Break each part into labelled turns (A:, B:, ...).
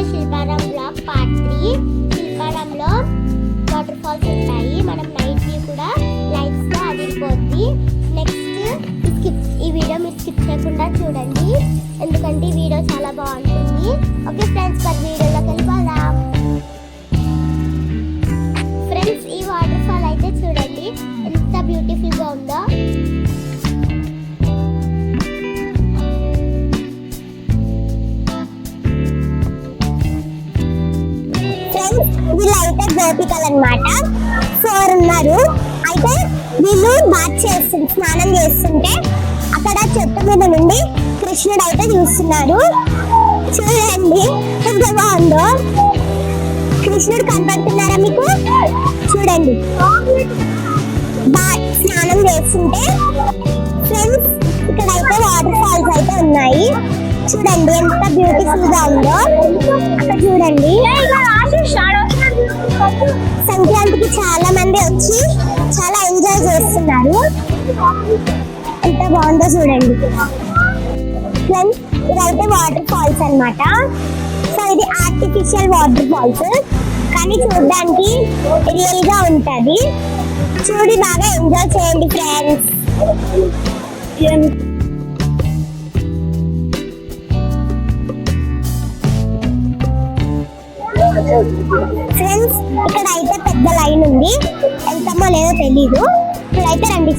A: Shilparam blog part 3. శిల్పారాంలో water falls ఉంటాయి. మనం night view కూడా లైట్స్ తో అదిరిపోద్ది. నెక్స్ట్ ఈ వీడియో మీరు స్కిప్ చేయకుండా చూడండి, ఎందుకంటే ఈ వీడియో చాలా బాగుంటుంది. ఓకే ఫ్రెండ్స్, మరి వీడియోలోకి వెళ్ళిపోదాం. ఫ్రెండ్స్, ఈ వాటర్ ఫాల్ అయితే చూడండి ఎంత బ్యూటిఫుల్ గా ఉందో. వీళ్ళైతే గోపికలు అన్నమాట. 4 ఉన్నారు. అయితే వీళ్ళు స్నానం చేస్తుంటే అక్కడ చెట్టు మీద నుండి కృష్ణుడు అయితే చూస్తున్నాడు. చూడండి ఎంత బాగుందో. కృష్ణుడు కనపడుతున్నారా మీకు? చూడండి స్నానం చేస్తుంటే. ఫ్రెండ్స్, ఇక్కడైతే వాటర్ ఫాల్స్ అయితే ఉన్నాయి. చూడండి ఎంత బ్యూటిఫుల్ గా ఉందో. అక్కడ చూడండి, సంక్రాంతికి చాలా మంది వచ్చి చాలా ఎంజాయ్ చేస్తున్నారు. ఎంత బాగుందో చూడండి. ఫ్రెండ్స్, ఇదైతే వాటర్ ఫాల్స్ అన్నమాట. సో ఇది ఆర్టిఫిషియల్ వాటర్ ఫాల్స్, కానీ చూడడానికి రియల్ గా ఉంటది. చూడి బాగా ఎంజాయ్ చేయండి ఫ్రెండ్స్. ఫ్రెండ్స్, ఇక్కడ అయితే పెద్ద లైన్ ఉంది. వెళ్తామో లేదో తెలీదు. ఇప్పుడైతే రండి.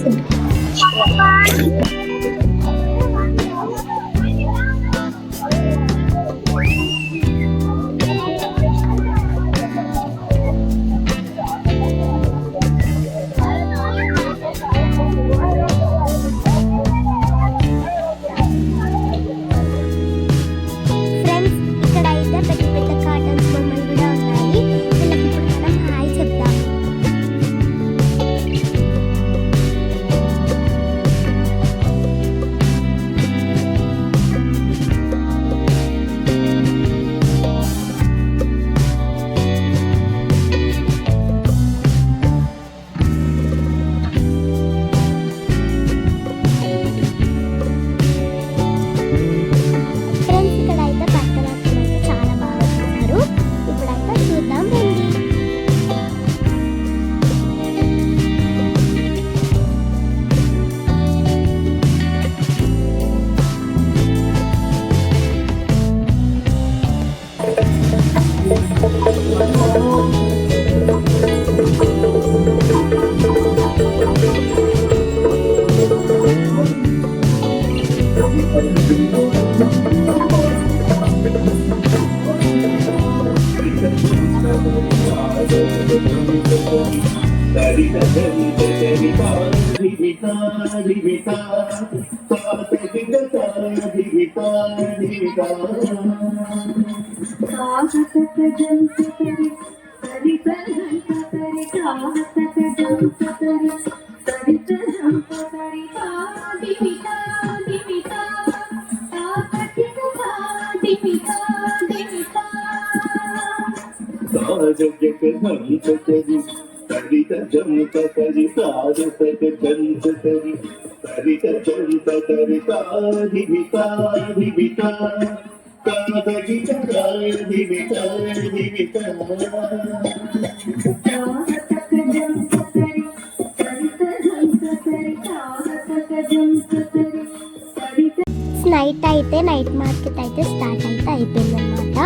A: నైట్ మార్కెట్ అయితే స్టార్ట్ అయితే అయిపోయింది అనమాట.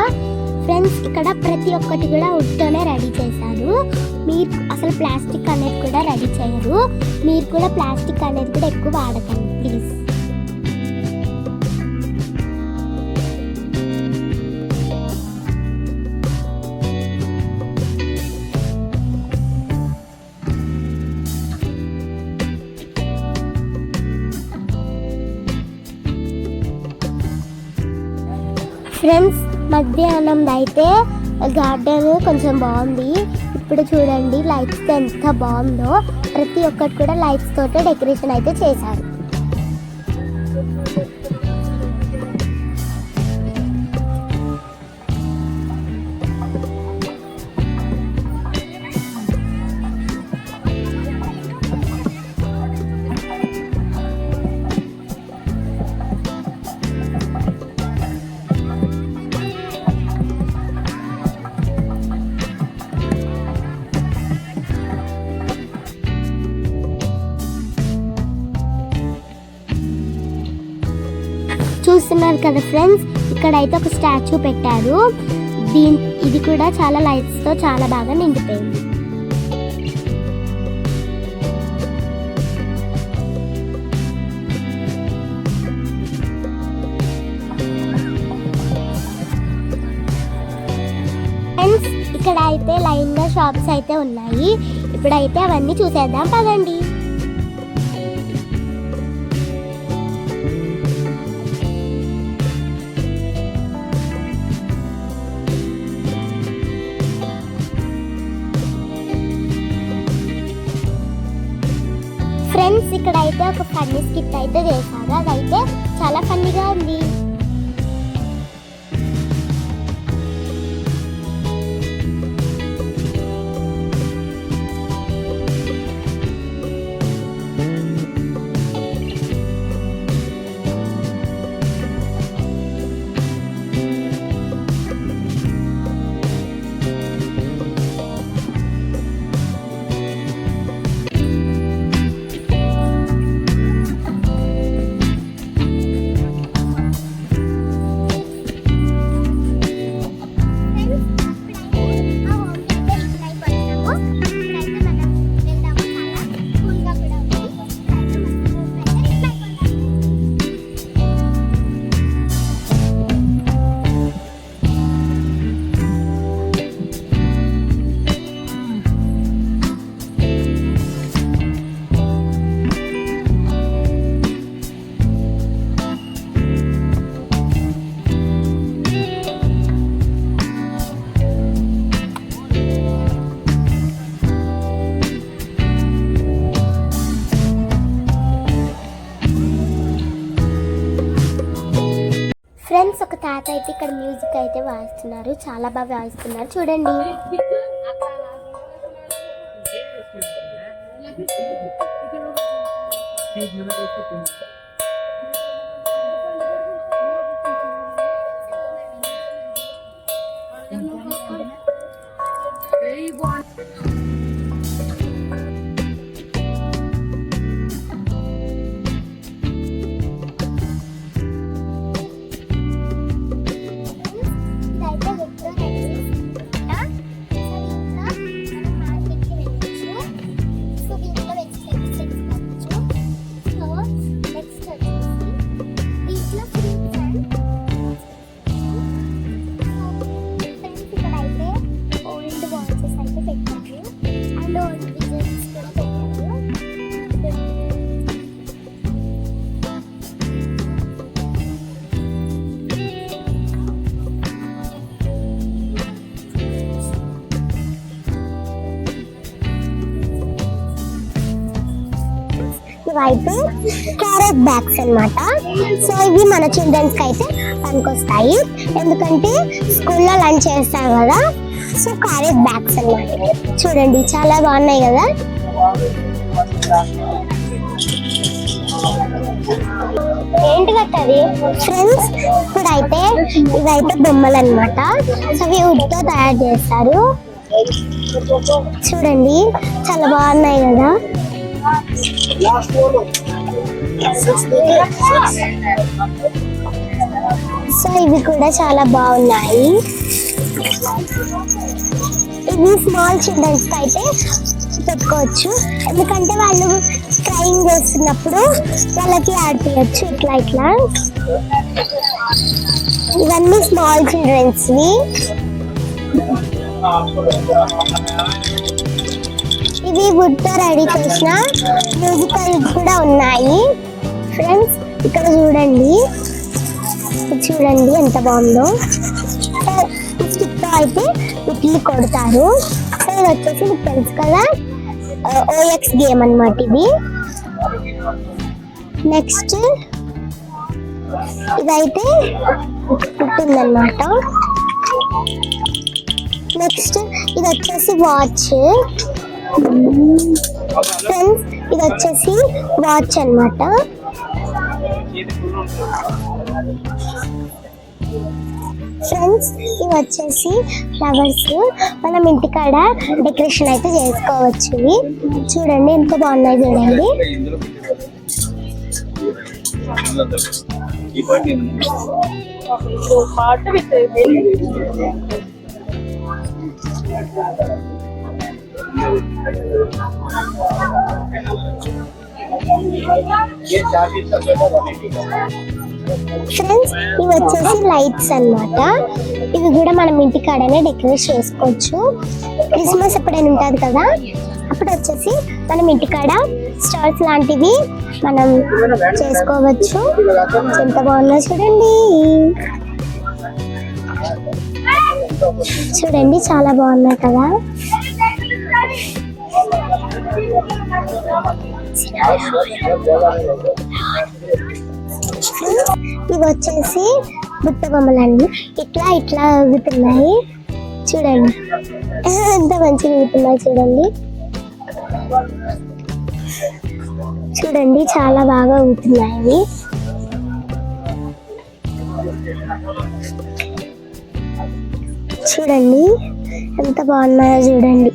A: ఫ్రెండ్స్, ఇక్కడ ప్రతి ఒక్కటి కూడా వుడ్తోనే రెడీ చేశారు. మీరు అసలు ప్లాస్టిక్ అనేది కూడా రెడీ చేయరు. మీరు కూడా ప్లాస్టిక్ అనేది కూడా ఎక్కువ వాడకండి ప్లీజ్. ఫ్రెండ్స్, మధ్యాహ్నం అయితే గార్డెన్ కొంచెం బాగుంది. ఇప్పుడు చూడండి లైట్స్ ఎంత బాగుందో. ప్రతి ఒక్కటి కూడా లైట్స్ తోటే డెకరేషన్ అయితే చేశారు. చూస్తున్నారు కదా ఫ్రెండ్స్, ఇక్కడైతే ఒక స్టాచ్యూ పెట్టారు. ఇది కూడా చాలా లైట్స్ తో చాలా బాగా నిండిపోయింది. ఫ్రెండ్స్, ఇక్కడ అయితే లైన్ గా షాప్స్ అయితే ఉన్నాయి. ఇప్పుడైతే అవన్నీ చూసేద్దాం పదండి. ఫ్రెండ్స్, ఇక్కడ అయితే ఒక ఫన్నీ స్కిట్ అయితే చేశారు. అదైతే చాలా ఫన్నీగా ఉంది. ఫ్రెండ్స్, ఒక తాత అయితే ఇక్కడ మ్యూజిక్ అయితే వాయిస్తున్నారు. చాలా బాగా వాయిస్తున్నారు చూడండి. ఇవైతే క్యారెట్ బ్యాగ్స్ అన్నమాట. సో ఇవి మన చిల్డ్రన్స్ కి అయితే పనికొస్తాయి, ఎందుకంటే స్కూల్లో లంచ్ చేస్తారు కదా. సో క్యారెట్ బ్యాగ్స్ అన్నమాట. చూడండి చాలా బాగున్నాయి కదా. ఏంటి కట్టది ఫ్రెండ్స్? ఇప్పుడైతే ఇవైతే బొమ్మలు అన్నమాట. సో ఇవి వుడ్ తో తయారు చేస్తారు. చూడండి చాలా బాగున్నాయి కదా. సో ఇవి కూడా చాలా బాగున్నాయి. ఇవి స్మాల్ చిల్డ్రన్స్ కి అయితే పెట్టుకోవచ్చు, ఎందుకంటే వాళ్ళు క్రైయింగ్ చేస్తున్నప్పుడు వాళ్ళకి ఆడిపించచ్చు ఇట్లా ఇట్లా. ఇవన్నీ స్మాల్ చిల్డ్రన్స్ వి. ఇవి వుడ్ తో రెడీ చేసిన మ్యూజికల్ కూడా ఉన్నాయి. ఫ్రెండ్స్, ఇక్కడ చూడండి, చూడండి ఎంత బాగుందో. స్టిక్ తో అయితే వీటిని కొడతారు. ఇది వచ్చేసి మీకు తెలుసు కదా, OX గేమ్ అన్నమాట ఇది. నెక్స్ట్ ఇదైతే ఉంటుందన్నమాట. నెక్స్ట్ ఇది వచ్చేసి వాచ్. ఫ్రెండ్స్, ఇది వచ్చేసి వాచ్ అన్నమాట. ఫ్రెండ్స్, ఇవి వచ్చేసి ఫ్లవర్స్. మనం ఇంటికాడ డెకరేషన్ అయితే చేసుకోవచ్చు. ఇవి చూడండి ఎంత బాగున్నాయి చూడండి.
B: పాటు విత్
A: ఫ్రెండ్స్ ఇవి వచ్చేసి లైట్స్ అన్నమాట. ఇవి కూడా మనం ఇంటికాడనే డెకరేట్ చేసుకోవచ్చు. క్రిస్మస్ ఎప్పుడైనా ఉంటుంది కదా, అప్పుడు వచ్చేసి మనం ఇంటికాడ స్టార్స్ లాంటివి మనం చేసుకోవచ్చు. ఎంత బాగున్నా చూడండి, చూడండి చాలా బాగున్నాయి కదా. ఇవి వచ్చేసి బుట్ట బొమ్మలండి. ఇట్లా ఇట్లా ఊగుతున్నాయి చూడండి, ఎంత మంచిగా ఊగుతున్నాయి చూడండి. చూడండి చాలా బాగా ఊగుతున్నాయి. చూడండి ఎంత బాగున్నాయో చూడండి.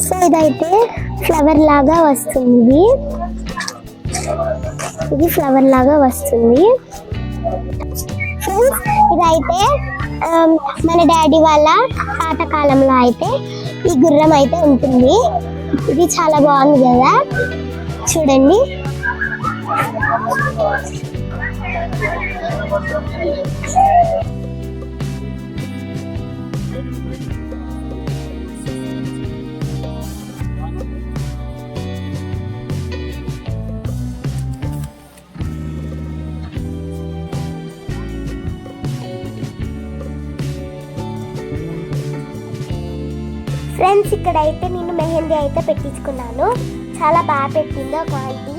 A: సో ఇదైతే ఫ్లవర్ లాగా వస్తుంది, ఇది ఫ్లవర్ లాగా వస్తుంది. ఫ్రెండ్స్ ఇదైతే మన డాడీ వాళ్ళ పాతకాలంలో అయితే ఈ గుర్రం అయితే ఉంటుంది. ఇది చాలా బాగుంది కదా చూడండి. ఫ్రెండ్స్ ఇక్కడైతే నేను మెహందీ అయితే పెట్టించుకున్నాను. చాలా బాగా పెట్టింది ఒక ఆంటీ.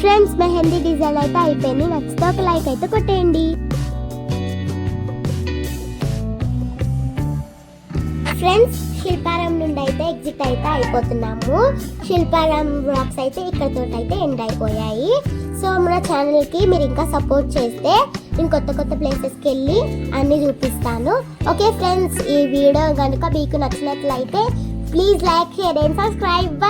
A: ఫ్రెండ్స్ మెహందీ డిజైన్ అయితే అయిపోయింది. నచ్చితే ఒక లైక్ అయితే కొట్టేయండి. ఫ్రెండ్స్ శిల్పారాం నుండి అయితే ఎగ్జిట్ అయితే అయిపోతున్నాము. శిల్పారాం బ్లాగ్స్ అయితే ఇక్కడతో అయితే ఎండ్ అయిపోయాయి. సో మన ఛానల్కి మీరు ఇంకా సపోర్ట్ చేస్తే నేను కొత్త కొత్త ప్లేసెస్కి వెళ్ళి అన్నీ చూపిస్తాను. ఓకే ఫ్రెండ్స్, ఈ వీడియో కనుక మీకు నచ్చినట్లయితే please like, share and subscribe.